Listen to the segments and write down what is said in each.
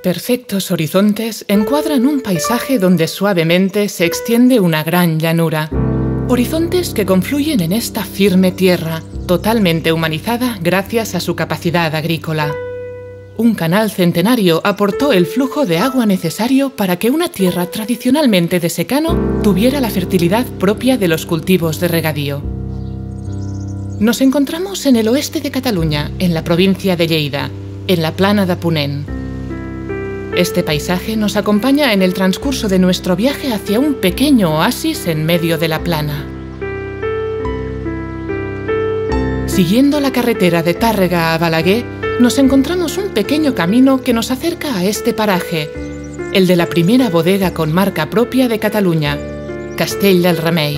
perfectos horizontes encuadran un paisaje donde suavemente se extiende una gran llanura. Horizontes que confluyen en esta firme tierra, totalmente humanizada gracias a su capacidad agrícola. Un canal centenario aportó el flujo de agua necesario para que una tierra tradicionalmente de secano tuviera la fertilidad propia de los cultivos de regadío. Nos encontramos en el oeste de Cataluña, en la provincia de Lleida, en la plana de Ponent. Este paisaje nos acompaña en el transcurso de nuestro viaje hacia un pequeño oasis en medio de la plana. Siguiendo la carretera de Tàrrega a Balaguer, nos encontramos un pequeño camino que nos acerca a este paraje, el de la primera bodega con marca propia de Cataluña, Castell del Remei.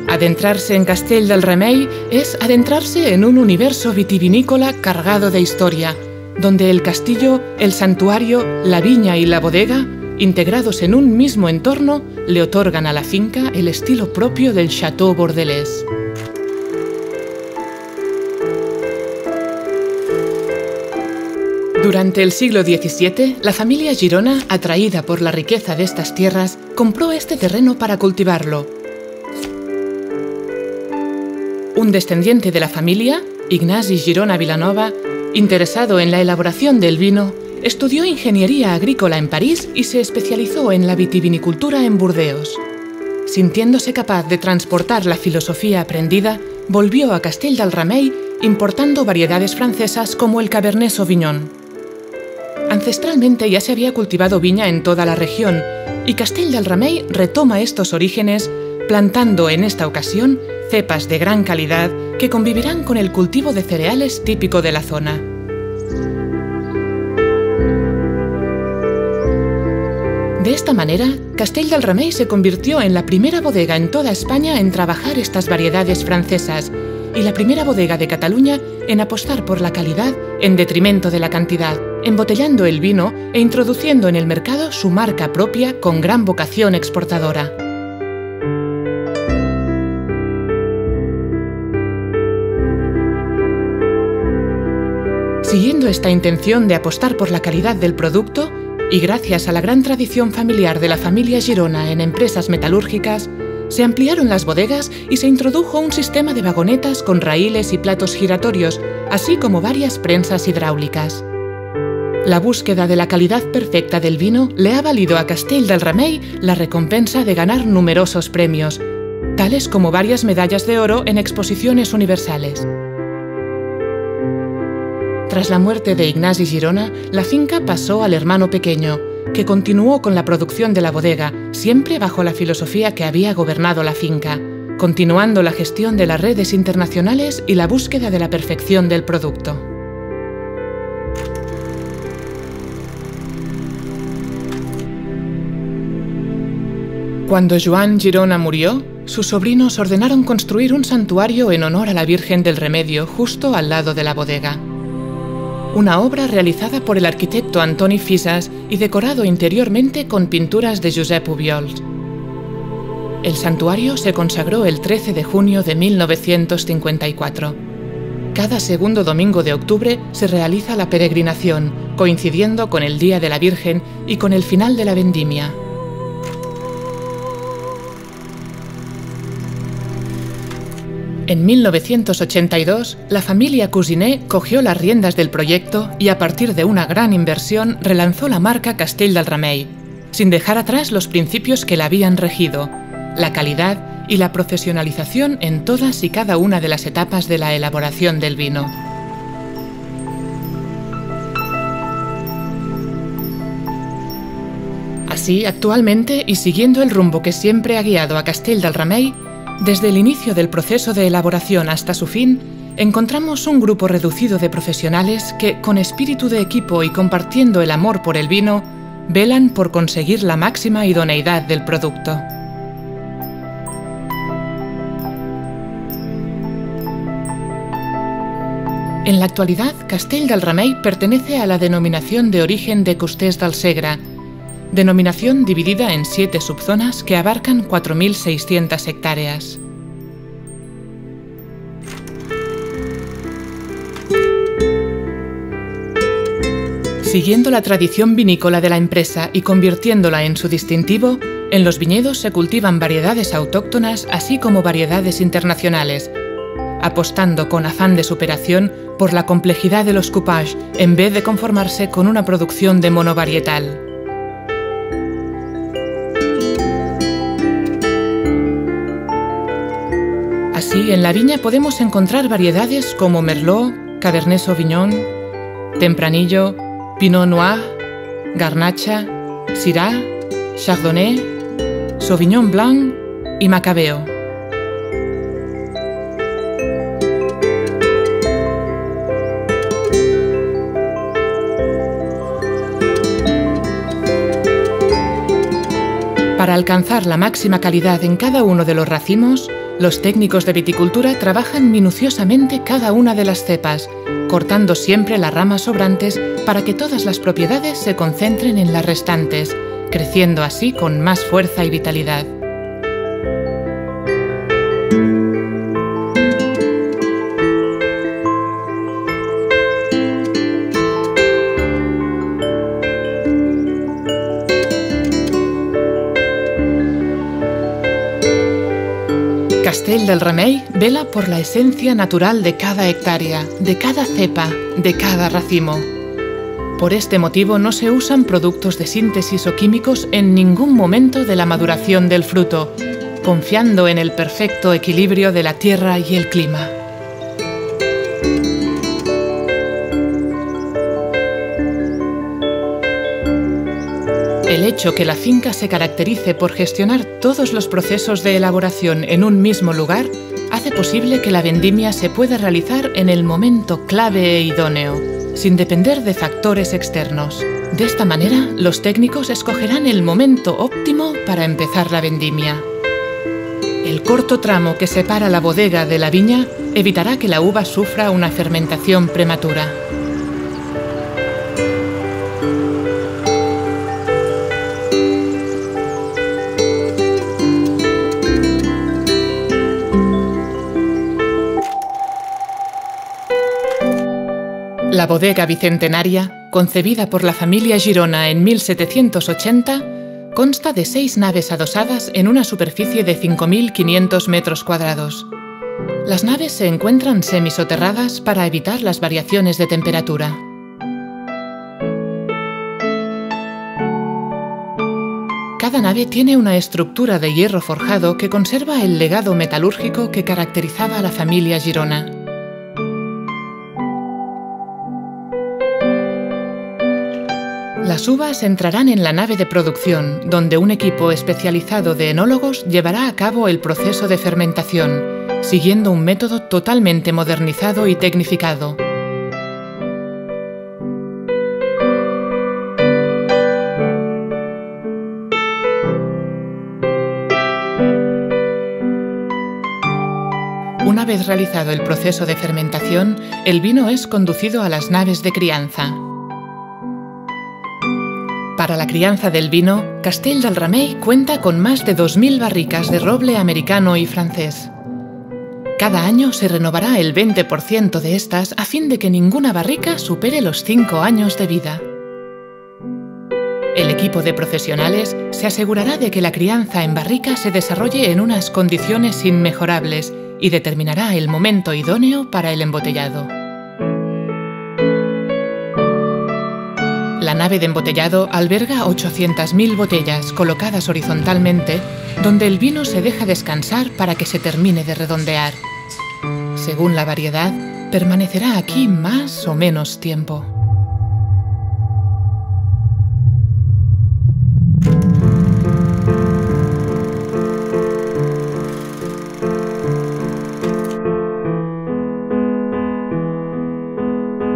Adentrarse en Castell del Remei es adentrarse en un universo vitivinícola cargado de historia, donde el castillo, el santuario, la viña y la bodega, integrados en un mismo entorno, le otorgan a la finca el estilo propio del Château bordelés. Durante el siglo XVII, la familia Girona, atraída por la riqueza de estas tierras, compró este terreno para cultivarlo. Un descendiente de la familia, Ignasi Girona Vilanova, interesado en la elaboración del vino, estudió ingeniería agrícola en París y se especializó en la vitivinicultura en Burdeos. Sintiéndose capaz de transportar la filosofía aprendida, volvió a Castell del Remei importando variedades francesas como el Cabernet Sauvignon. Ancestralmente ya se había cultivado viña en toda la región y Castell del Remei retoma estos orígenes plantando en esta ocasión cepas de gran calidad que convivirán con el cultivo de cereales típico de la zona. De esta manera, Castell del Remei se convirtió en la primera bodega en toda España en trabajar estas variedades francesas y la primera bodega de Cataluña en apostar por la calidad en detrimento de la cantidad, embotellando el vino e introduciendo en el mercado su marca propia con gran vocación exportadora. Siguiendo esta intención de apostar por la calidad del producto, y gracias a la gran tradición familiar de la familia Girona en empresas metalúrgicas, se ampliaron las bodegas y se introdujo un sistema de vagonetas con raíles y platos giratorios, así como varias prensas hidráulicas. La búsqueda de la calidad perfecta del vino le ha valido a Castell del Remei la recompensa de ganar numerosos premios, tales como varias medallas de oro en exposiciones universales. Tras la muerte de Ignasi Girona, la finca pasó al hermano pequeño, que continuó con la producción de la bodega, siempre bajo la filosofía que había gobernado la finca, continuando la gestión de las redes internacionales y la búsqueda de la perfección del producto. Cuando Joan Girona murió, sus sobrinos ordenaron construir un santuario en honor a la Virgen del Remedio justo al lado de la bodega. Una obra realizada por el arquitecto Antoni Fisas y decorado interiormente con pinturas de Josep Obiols. El santuario se consagró el 13 de junio de 1954. Cada segundo domingo de octubre se realiza la peregrinación, coincidiendo con el Día de la Virgen y con el final de la vendimia. En 1982, la familia Cousinet cogió las riendas del proyecto y a partir de una gran inversión relanzó la marca Castell del Remei, sin dejar atrás los principios que la habían regido, la calidad y la profesionalización en todas y cada una de las etapas de la elaboración del vino. Así, actualmente, y siguiendo el rumbo que siempre ha guiado a Castell del Remei, desde el inicio del proceso de elaboración hasta su fin, encontramos un grupo reducido de profesionales que, con espíritu de equipo y compartiendo el amor por el vino, velan por conseguir la máxima idoneidad del producto. En la actualidad, Castell del Remei pertenece a la denominación de origen de Costers del Segre, denominación dividida en 7 subzonas que abarcan 4.600 hectáreas. Siguiendo la tradición vinícola de la empresa y convirtiéndola en su distintivo, en los viñedos se cultivan variedades autóctonas así como variedades internacionales, apostando con afán de superación por la complejidad de los coupages en vez de conformarse con una producción de monovarietal. Así, en la viña podemos encontrar variedades como Merlot, Cabernet Sauvignon, Tempranillo, Pinot Noir, Garnacha, Syrah, Chardonnay, Sauvignon Blanc y Macabeo. Para alcanzar la máxima calidad en cada uno de los racimos, los técnicos de viticultura trabajan minuciosamente cada una de las cepas, cortando siempre las ramas sobrantes para que todas las propiedades se concentren en las restantes, creciendo así con más fuerza y vitalidad. Castell del Remei vela por la esencia natural de cada hectárea, de cada cepa, de cada racimo. Por este motivo no se usan productos de síntesis o químicos en ningún momento de la maduración del fruto, confiando en el perfecto equilibrio de la tierra y el clima. El hecho que la finca se caracterice por gestionar todos los procesos de elaboración en un mismo lugar hace posible que la vendimia se pueda realizar en el momento clave e idóneo, sin depender de factores externos. De esta manera, los técnicos escogerán el momento óptimo para empezar la vendimia. El corto tramo que separa la bodega de la viña evitará que la uva sufra una fermentación prematura. La bodega bicentenaria, concebida por la familia Girona en 1780, consta de 6 naves adosadas en una superficie de 5.500 metros cuadrados. Las naves se encuentran semisoterradas para evitar las variaciones de temperatura. Cada nave tiene una estructura de hierro forjado que conserva el legado metalúrgico que caracterizaba a la familia Girona. Las uvas entrarán en la nave de producción, donde un equipo especializado de enólogos llevará a cabo el proceso de fermentación, siguiendo un método totalmente modernizado y tecnificado. Una vez realizado el proceso de fermentación, el vino es conducido a las naves de crianza. Para la crianza del vino, Castell del Remei cuenta con más de 2.000 barricas de roble americano y francés. Cada año se renovará el 20% de estas a fin de que ninguna barrica supere los 5 años de vida. El equipo de profesionales se asegurará de que la crianza en barrica se desarrolle en unas condiciones inmejorables y determinará el momento idóneo para el embotellado. La nave de embotellado alberga 800.000 botellas colocadas horizontalmente, donde el vino se deja descansar para que se termine de redondear. Según la variedad, permanecerá aquí más o menos tiempo.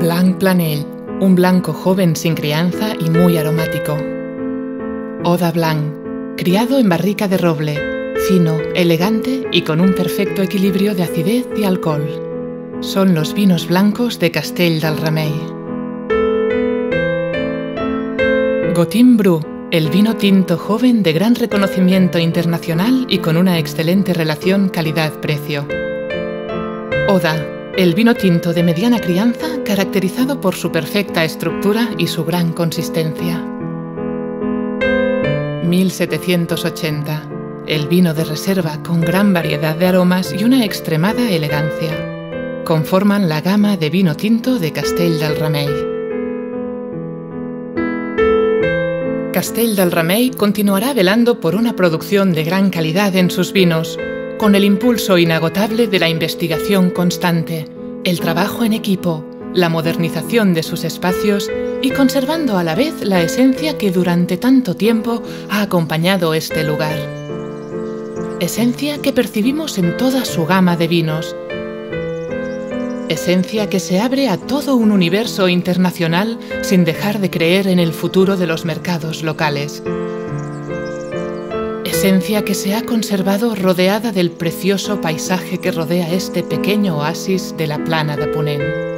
Blanc Planell, un blanco joven sin crianza y muy aromático. Oda Blanc, criado en barrica de roble, fino, elegante y con un perfecto equilibrio de acidez y alcohol. Son los vinos blancos de Castell del Remei. Gottin Bru, el vino tinto joven de gran reconocimiento internacional y con una excelente relación calidad-precio. Oda, El vino tinto de mediana crianza, caracterizado por su perfecta estructura y su gran consistencia. 1780. El vino de reserva con gran variedad de aromas y una extremada elegancia. Conforman la gama de vino tinto de Castell del Remei. Castell del Remei continuará velando por una producción de gran calidad en sus vinos, con el impulso inagotable de la investigación constante, el trabajo en equipo, la modernización de sus espacios y conservando a la vez la esencia que durante tanto tiempo ha acompañado este lugar. Esencia que percibimos en toda su gama de vinos. Esencia que se abre a todo un universo internacional sin dejar de creer en el futuro de los mercados locales. Esencia que se ha conservado rodeada del precioso paisaje que rodea este pequeño oasis de la plana de Ponent.